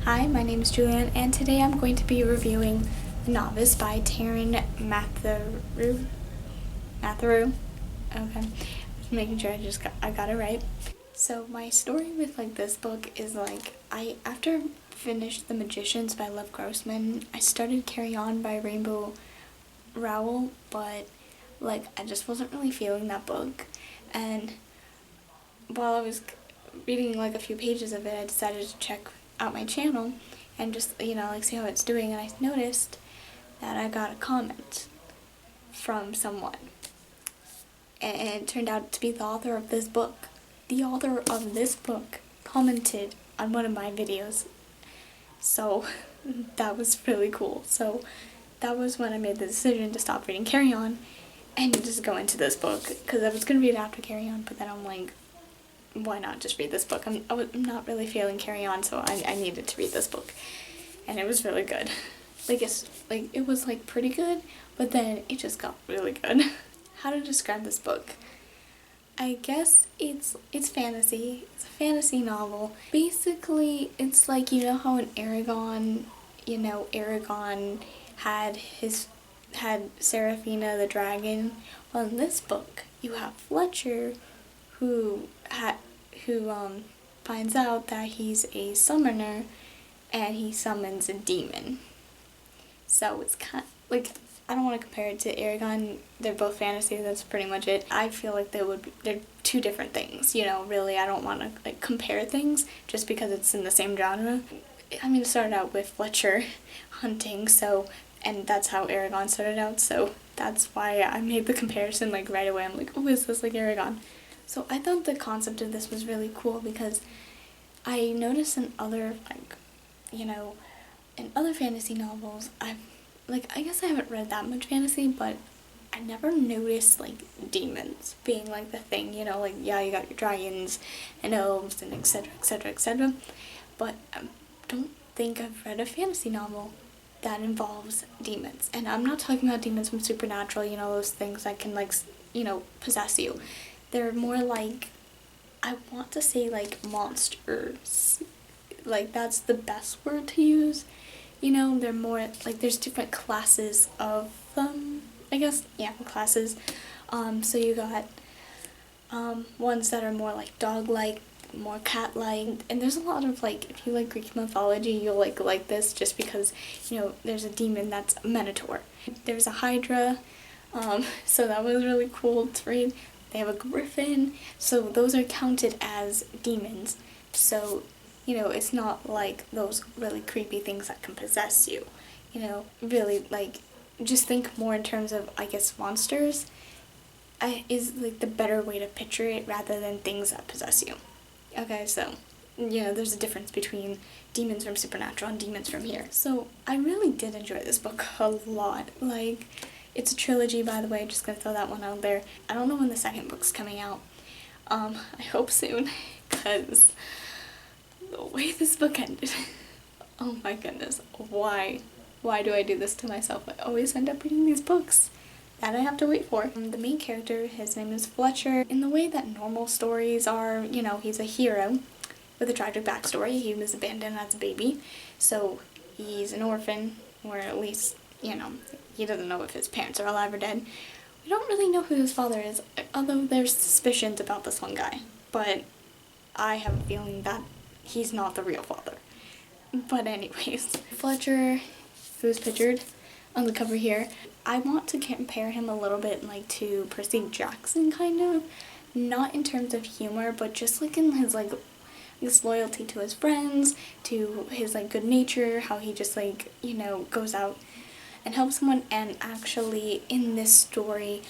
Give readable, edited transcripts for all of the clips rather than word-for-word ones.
Hi, my name is Julian, and today I'm going to be reviewing Novice by Taran Matharu. Matharu? Okay. Just making sure I got it right. So my story with this book is I after finished The Magicians by Lev Grossman, I started Carry On by Rainbow Rowell, but I just wasn't really feeling that book. And while I was reading a few pages of it, I decided to check out my channel and just see how it's doing, and I noticed that I got a comment from someone, and it turned out to be the author of this book. The author of this book commented on one of my videos, so that was really cool. So that was when I made the decision to stop reading Carry On and just go into this book, because I was going to read it after Carry On, but then I'm like, why not just read this book? I'm not really feeling Carry On, so I needed to read this book, and it was really good. It was pretty good, but then it just got really good. How to describe this book? I guess it's fantasy. It's a fantasy novel. Basically, it's how in Aragon, Aragon had Seraphina the dragon. Well, in this book, you have Fletcher, who finds out that he's a summoner, and he summons a demon. So it's kind of, I don't want to compare it to Aragon. They're both fantasy. That's pretty much it. I feel like they're two different things. Really, I don't want to compare things just because it's in the same genre. I mean, it started out with Fletcher hunting, and that's how Aragon started out. So that's why I made the comparison right away. I'm like, oh, is this like Aragon? So I thought the concept of this was really cool, because I noticed in other in other fantasy novels, I guess I haven't read that much fantasy, but I never noticed demons being the thing, yeah, you got your dragons and elves and etc, etc, etc, but I don't think I've read a fantasy novel that involves demons. And I'm not talking about demons from Supernatural, those things that can possess you. They're more I want to say monsters. That's the best word to use. They're more there's different classes of them, I guess. Yeah, classes. So you got ones that are more dog-like, more cat-like, and there's a lot of if you like Greek mythology, you'll like this, just because there's a demon that's a minotaur. There's a hydra, so that was really cool to read. They have a griffin, so those are counted as demons. So, it's not those really creepy things that can possess you. Really, just think more in terms of, I guess, monsters is the better way to picture it, rather than things that possess you. Okay, so, there's a difference between demons from Supernatural and demons from here. So, I really did enjoy this book a lot. It's a trilogy, by the way, just gonna throw that one out there. I don't know when the second book's coming out. I hope soon, because the way this book ended, oh my goodness, why do I do this to myself? I always end up reading these books that I have to wait for. The main character, his name is Fletcher. In the way that normal stories are, he's a hero with a tragic backstory. He was abandoned as a baby, so he's an orphan, or at least, he doesn't know if his parents are alive or dead. We don't really know who his father is, although there's suspicions about this one guy, but I have a feeling that he's not the real father. But anyways, Fletcher, who's pictured on the cover here, I want to compare him a little bit to Percy Jackson, kind of. Not in terms of humor, but just in his his loyalty to his friends, to his good nature, how he just goes out and help someone. And actually, in this story,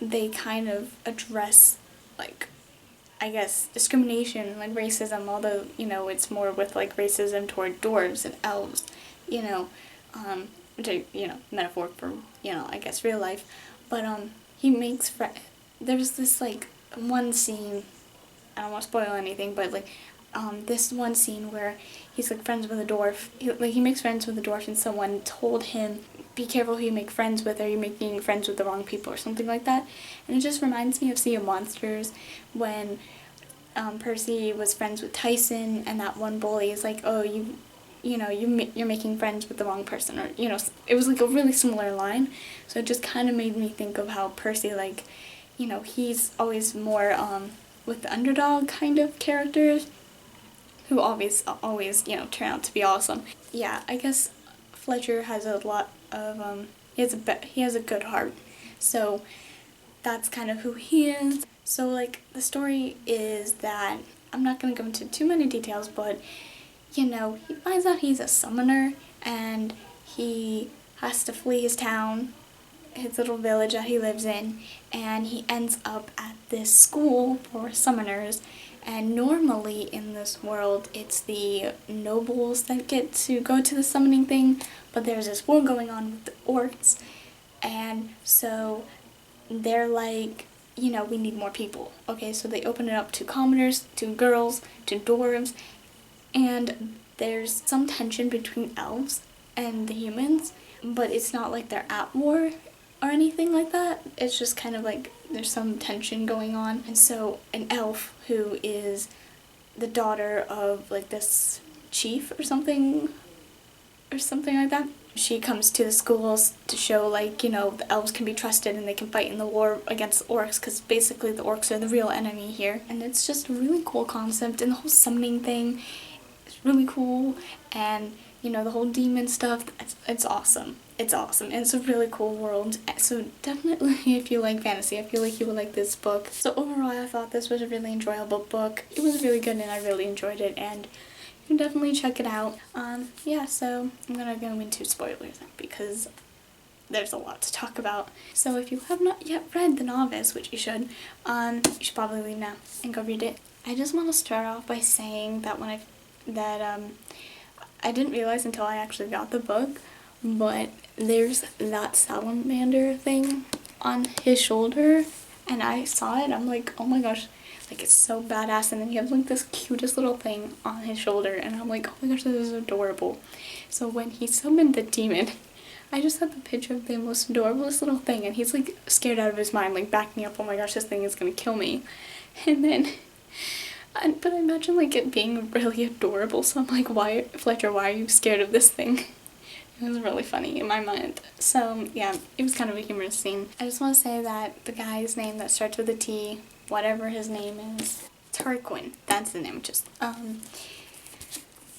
they kind of address I guess discrimination, racism, although it's more with racism toward dwarves and elves, which metaphor for I guess real life. But he makes there's this one scene, I don't want to spoil anything, but this one scene where he's friends with a dwarf. He makes friends with a dwarf, and someone told him, be careful who you make friends with, or you're making friends with the wrong people, or something like that. And it just reminds me of Sea of Monsters, when Percy was friends with Tyson, and that one bully is oh, you're making friends with the wrong person, or, it was like a really similar line. So it just kind of made me think of how Percy, like, he's always more with the underdog kind of characters who always turn out to be awesome. Yeah, I guess Fletcher has a lot of he has a good heart. So that's kind of who he is. So like the story is that, I'm not going to go into too many details, but he finds out he's a summoner and he has to flee his town, his little village that he lives in, and he ends up at this school for summoners. And normally in this world, it's the nobles that get to go to the summoning thing, but there's this war going on with the orcs, and so they're like, we need more people. Okay, so they open it up to commoners, to girls, to dwarves, and there's some tension between elves and the humans, but it's not like they're at war or anything like that. It's just kind of like there's some tension going on. And so an elf who is the daughter of like this chief or something like that, she comes to the schools to show like, the elves can be trusted and they can fight in the war against the orcs, because basically the orcs are the real enemy here. And it's just a really cool concept, and the whole summoning thing is really cool, and the whole demon stuff, it's awesome. It's awesome, and it's a really cool world. So definitely, if you like fantasy, I feel like you would like this book. So overall, I thought this was a really enjoyable book. It was really good, and I really enjoyed it, and you can definitely check it out. Yeah, so I'm gonna go into spoilers now because there's a lot to talk about. So if you have not yet read The Novice, which you should probably leave now and go read it. I just want to start off by saying that I didn't realize until I actually got the book, but there's that salamander thing on his shoulder, and I saw it, I'm like, oh my gosh, like it's so badass. And then he has like this cutest little thing on his shoulder, and I'm like, oh my gosh, this is adorable. So when he summoned the demon, I just had the picture of the most adorablest little thing, and he's like scared out of his mind, like backing up, oh my gosh, this thing is gonna kill me. And then but I imagine like it being really adorable, so I'm like, Fletcher, why are you scared of this thing? It was really funny in my mind. So yeah, it was kind of a humorous scene. I just want to say that the guy's name that starts with a T, whatever his name is, Tarquin, that's the name. Just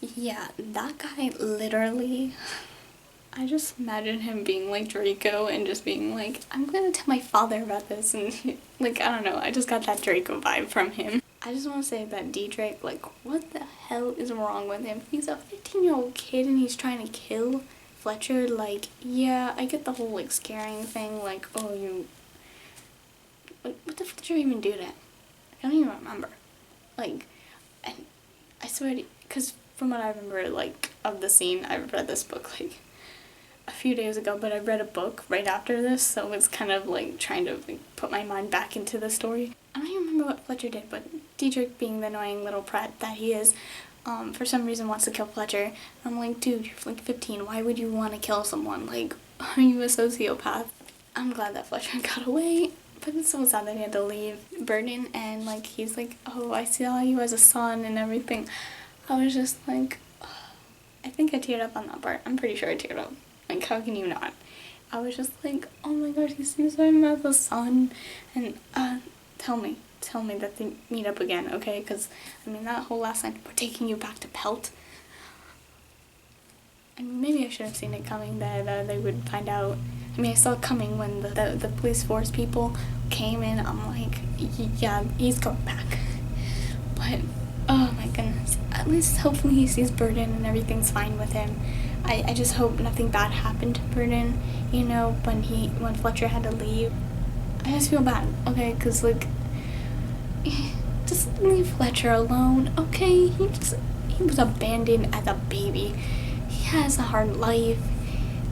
yeah, that guy literally, I just imagine him being like Draco and just being like, I'm gonna tell my father about this, and like, I don't know, I just got that Draco vibe from him. I just want to say that Drake, like, what the hell is wrong with him? He's a 15-year-old kid and he's trying to kill Fletcher. Like, yeah, I get the whole, like, scaring thing, like, oh, what did Fletcher even do to him? I don't even remember. Like, and I swear, because from what I remember, like, of the scene, I read this book, like, a few days ago, but I read a book right after this, so it's kind of, like, trying to, like, put my mind back into the story. I don't even remember what Fletcher did, but Diedrich, being the annoying little prat that he is, for some reason wants to kill Fletcher. I'm like, dude, you're like 15, why would you want to kill someone? Like, are you a sociopath? I'm glad that Fletcher got away, but it's so sad that he had to leave Burden, and like, he's like, oh, I saw you as a son and everything. I was just like, I think I teared up on that part. I'm pretty sure I teared up. Like, how can you not? I was just like, oh my gosh, he sees him as a son, and tell me that they meet up again, okay? Because, I mean, that whole last line, we're taking you back to Pelt. And maybe I should have seen it coming that they would find out. I mean, I saw it coming when the police force people came in. I'm like, yeah, he's going back. But, oh my goodness. At least hopefully he sees Burden and everything's fine with him. I just hope nothing bad happened to Burden, when Fletcher had to leave. I just feel bad, okay, because, like, just leave Fletcher alone, okay? He was abandoned as a baby. He has a hard life.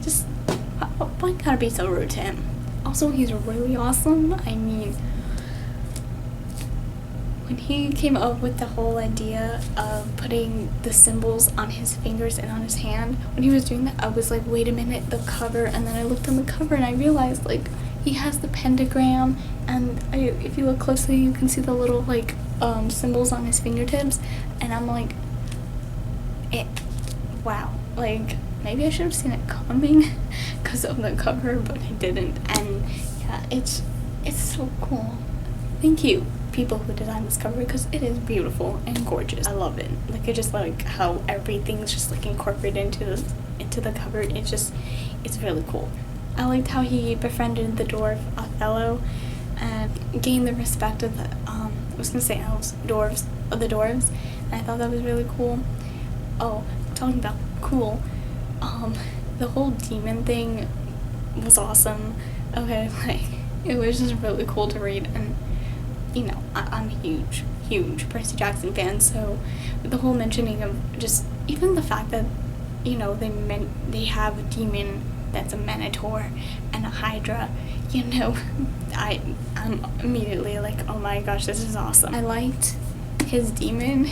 Just, why gotta be so rude to him? Also, he's really awesome. I mean, when he came up with the whole idea of putting the symbols on his fingers and on his hand, when he was doing that, I was like, wait a minute, the cover, and then I looked on the cover and I realized, like, he has the pentagram, and if you look closely, you can see the little, like, symbols on his fingertips, and I'm like, wow, like, maybe I should have seen it coming because of the cover, but I didn't. And yeah, it's so cool. Thank you, people who designed this cover, because it is beautiful and gorgeous. I love it. Like, I just like how everything's just like incorporated into the cover. It's really cool. I liked how he befriended the dwarf Othello and gained the respect of the I was gonna say elves, dwarves, of the dwarves, and I thought that was really cool. Oh, talking about cool, the whole demon thing was awesome. Okay, like, it was just really cool to read, and you know, I'm a huge Percy Jackson fan, so the whole mentioning of just even the fact that, you know, they have a demon that's a minotaur and a hydra, you know, I'm immediately like, oh my gosh, this is awesome. I liked his demon.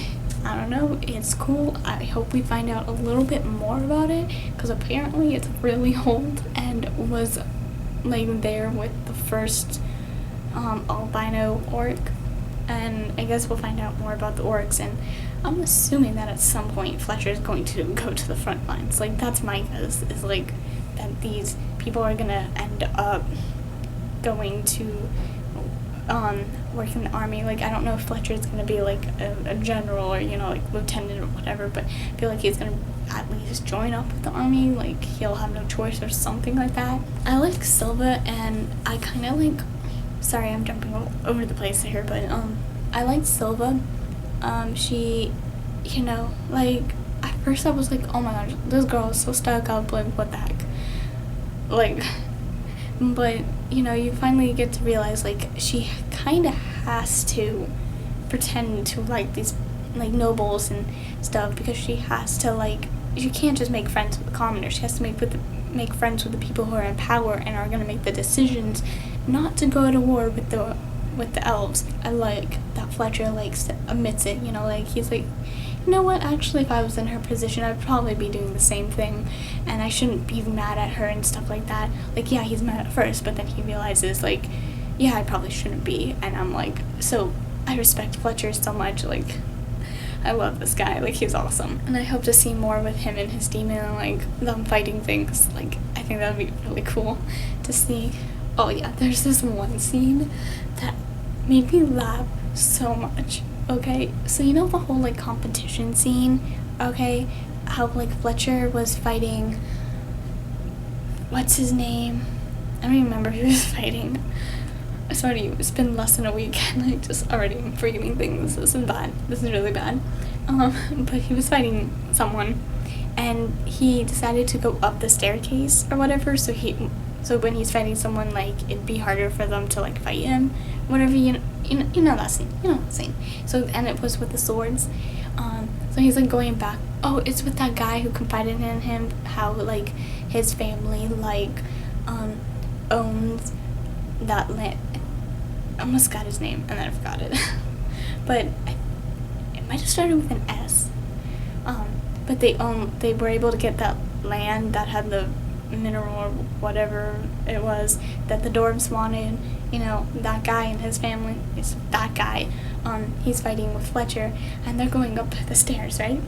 I don't know, it's cool. I hope we find out a little bit more about it, because apparently it's really old and was like there with the first albino orc, and I guess we'll find out more about the orcs, and I'm assuming that at some point Fletcher is going to go to the front lines. Like, that's my guess, is like that these people are gonna end up going to work in the army. Like, I don't know if Fletcher's gonna be like a general or, you know, like lieutenant or whatever, but I feel like he's gonna at least join up with the army. Like, he'll have no choice or something like that. I like Silva, and I kind of like, sorry, I'm jumping all over the place here, but I liked Silva. She, you know, like, at first I was like, oh my gosh, this girl is so stuck up, like, what the heck, like, but, you know, you finally get to realize, like, she kind of has to pretend to like these, like, nobles and stuff, because she has to, like, she can't just make friends with the commoners. She has to make friends with the people who are in power and are going to make the decisions not to go to war with the elves. I like that Fletcher, like, admits it, you know, like, he's like, you know what, actually, if I was in her position, I'd probably be doing the same thing, and I shouldn't be mad at her and stuff like that. Like, yeah, he's mad at first, but then he realizes, like, yeah, I probably shouldn't be, and I'm like, so I respect Fletcher so much. Like, I love this guy, like, he's awesome, and I hope to see more with him and his demon and, like, them fighting things. Like, I think that would be really cool to see. Oh yeah, there's this one scene that made me laugh so much. Okay, so you know the whole, like, competition scene, okay, how, like, Fletcher was fighting, what's his name, I don't even remember who he was fighting. Sorry, it's been less than a week and I just already am forgetting things. This is bad, this is really bad. But he was fighting someone, and he decided to go up the staircase or whatever, so when he's fighting someone, like, it'd be harder for them to, like, fight him, whatever, you know that scene, so, and it was with the swords, so he's, like, going back, oh, it's with that guy who confided in him how, like, his family, like, owns that land. I almost got his name, and then I forgot it, but it might have started with an S, but they were able to get that land that had the mineral or whatever it was that the dwarves wanted, you know, that guy and his family, is that guy, he's fighting with Fletcher, and they're going up the stairs, right,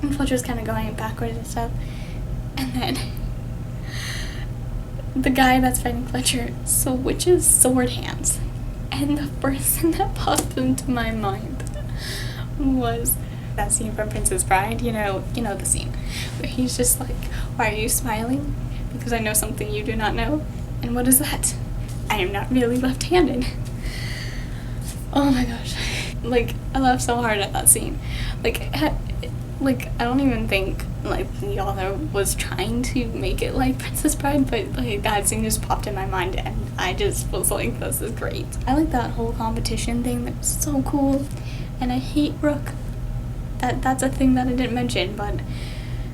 and Fletcher's kind of going backwards and stuff, and then the guy that's fighting Fletcher switches sword hands, and the first thing that popped into my mind was that scene from Princess Bride, you know the scene where he's just like, why are you smiling? Because I know something you do not know. And what is that? I am not really left-handed. Oh my gosh. Like, I laughed so hard at that scene. Like, I don't even think, like, the author was trying to make it like Princess Bride, but, like, that scene just popped in my mind, and I just was like, this is great. I like that whole competition thing. That was so cool. And I hate Rook. That's a thing that I didn't mention, but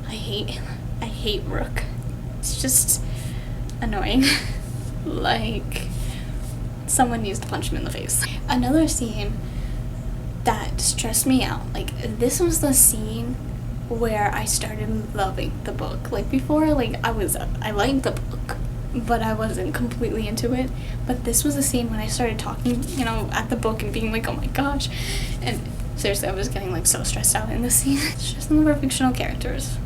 I hate Rook. It's just annoying. Like, someone needs to punch him in the face. Another scene that stressed me out, like, this was the scene where I started loving the book. Like, before, like, I liked the book, but I wasn't completely into it. But this was the scene when I started talking, you know, at the book and being like, oh my gosh. And seriously, I was getting, like, so stressed out in this scene. It's just in the fictional characters.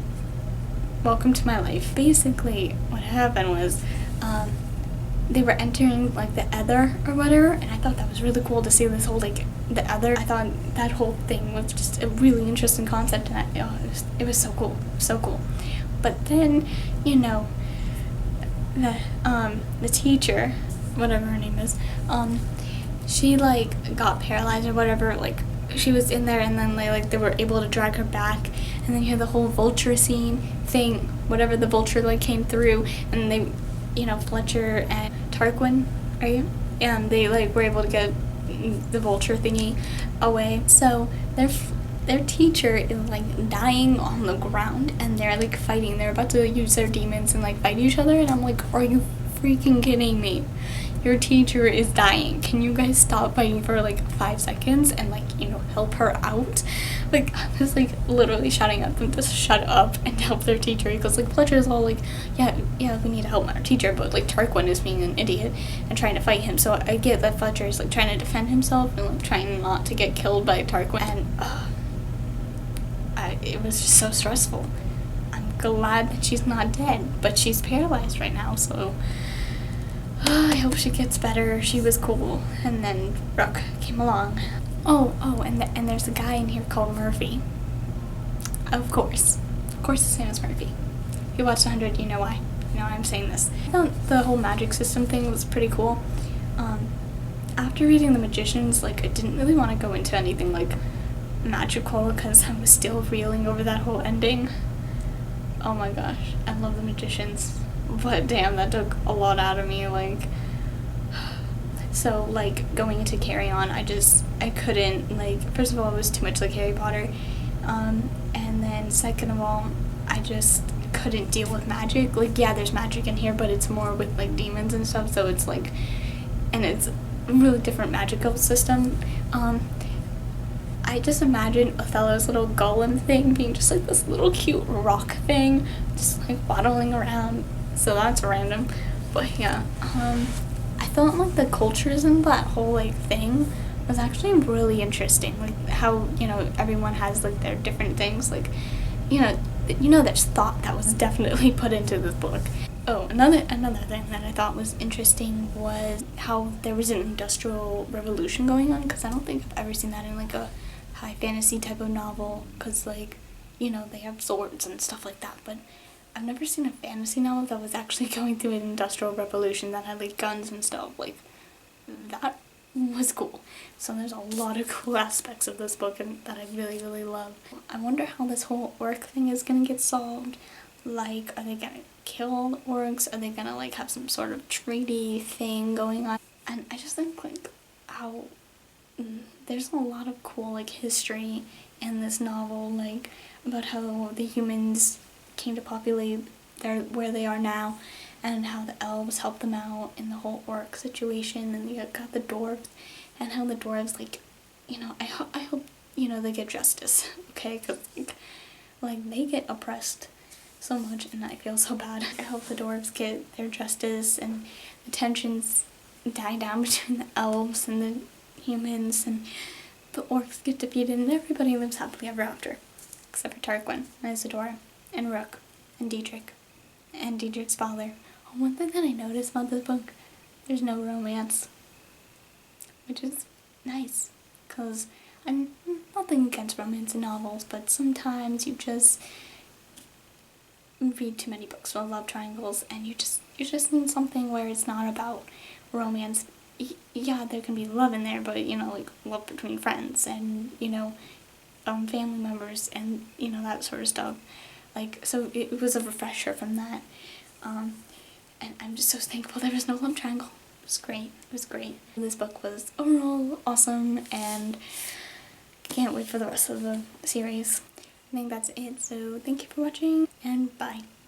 welcome to my life. Basically, what happened was, they were entering like the ether or whatever, and I thought that was really cool to see this whole like the ether. I thought that whole thing was just a really interesting concept, and it was so cool, so cool. But then, you know, the teacher, whatever her name is, she like got paralyzed or whatever. Like she was in there, and then they were able to drag her back, and then you had the whole vulture scene thing, whatever, the vulture like came through, and they, you know, Fletcher and Tarquin, right? And they like were able to get the vulture thingy away. So their teacher is like dying on the ground, and they're like fighting. They're about to use their demons and like fight each other, and I'm like, are you freaking kidding me? Your teacher is dying. Can you guys stop fighting for like 5 seconds and like, you know, help her out? Like, I was like literally shouting at them to shut up and help their teacher, because like Fletcher's all like, yeah, we need to help our teacher, but like Tarquin is being an idiot and trying to fight him. So I get that Fletcher is like trying to defend himself and like trying not to get killed by Tarquin, and it was just so stressful. I'm glad that she's not dead, but she's paralyzed right now, so I hope she gets better. She was cool. And then Rook came along. And there's a guy in here called Murphy. Of course his name is Murphy. If you watched 100, you know why. You know why I'm saying this. I thought the whole magic system thing was pretty cool. After reading The Magicians, like, I didn't really want to go into anything like magical, because I was still reeling over that whole ending. Oh my gosh, I love The Magicians. But damn, that took a lot out of me, like. So, like, going into Carry On, I couldn't, like, first of all, it was too much like Harry Potter, and then second of all, I just couldn't deal with magic. Like, yeah, there's magic in here, but it's more with, like, demons and stuff, so it's, like, and it's a really different magical system. I just imagine Othello's little golem thing being just, like, this little cute rock thing, just, like, waddling around. So that's random, but yeah, I thought like the cultures in that whole like thing was actually really interesting, like how, you know, everyone has like their different things, like, you know, there's thought that was definitely put into this book. Oh, another thing that I thought was interesting was how there was an industrial revolution going on, because I don't think I've ever seen that in like a high fantasy type of novel, because like, you know, they have swords and stuff like that, but I've never seen a fantasy novel that was actually going through an industrial revolution that had like guns and stuff. Like, that was cool. So there's a lot of cool aspects of this book and that I really, really love. I wonder how this whole orc thing is gonna get solved. Like, are they gonna kill the orcs? Are they gonna like have some sort of treaty thing going on? And I just think like how there's a lot of cool like history in this novel, like about how the humans came to populate where they are now, and how the elves helped them out in the whole orc situation, and you got the dwarves, and how the dwarves, like, you know, I hope, you know, they get justice, okay, because, like, they get oppressed so much, and I feel so bad. I hope the dwarves get their justice, and the tensions die down between the elves and the humans, and the orcs get defeated, and everybody lives happily ever after, except for Tarquin, and Isadora, and Rook, and Dietrich's father. Oh, one thing that I noticed about this book, there's no romance, which is nice, because I'm nothing against romance in novels, but sometimes you just read too many books with love triangles, and you just need something where it's not about romance. Yeah, there can be love in there, but, you know, like love between friends, and, you know, family members, and, you know, that sort of stuff. Like, so it was a refresher from that, and I'm just so thankful there was no love triangle. It was great. It was great. This book was overall awesome, and can't wait for the rest of the series. I think that's it, so thank you for watching, and bye.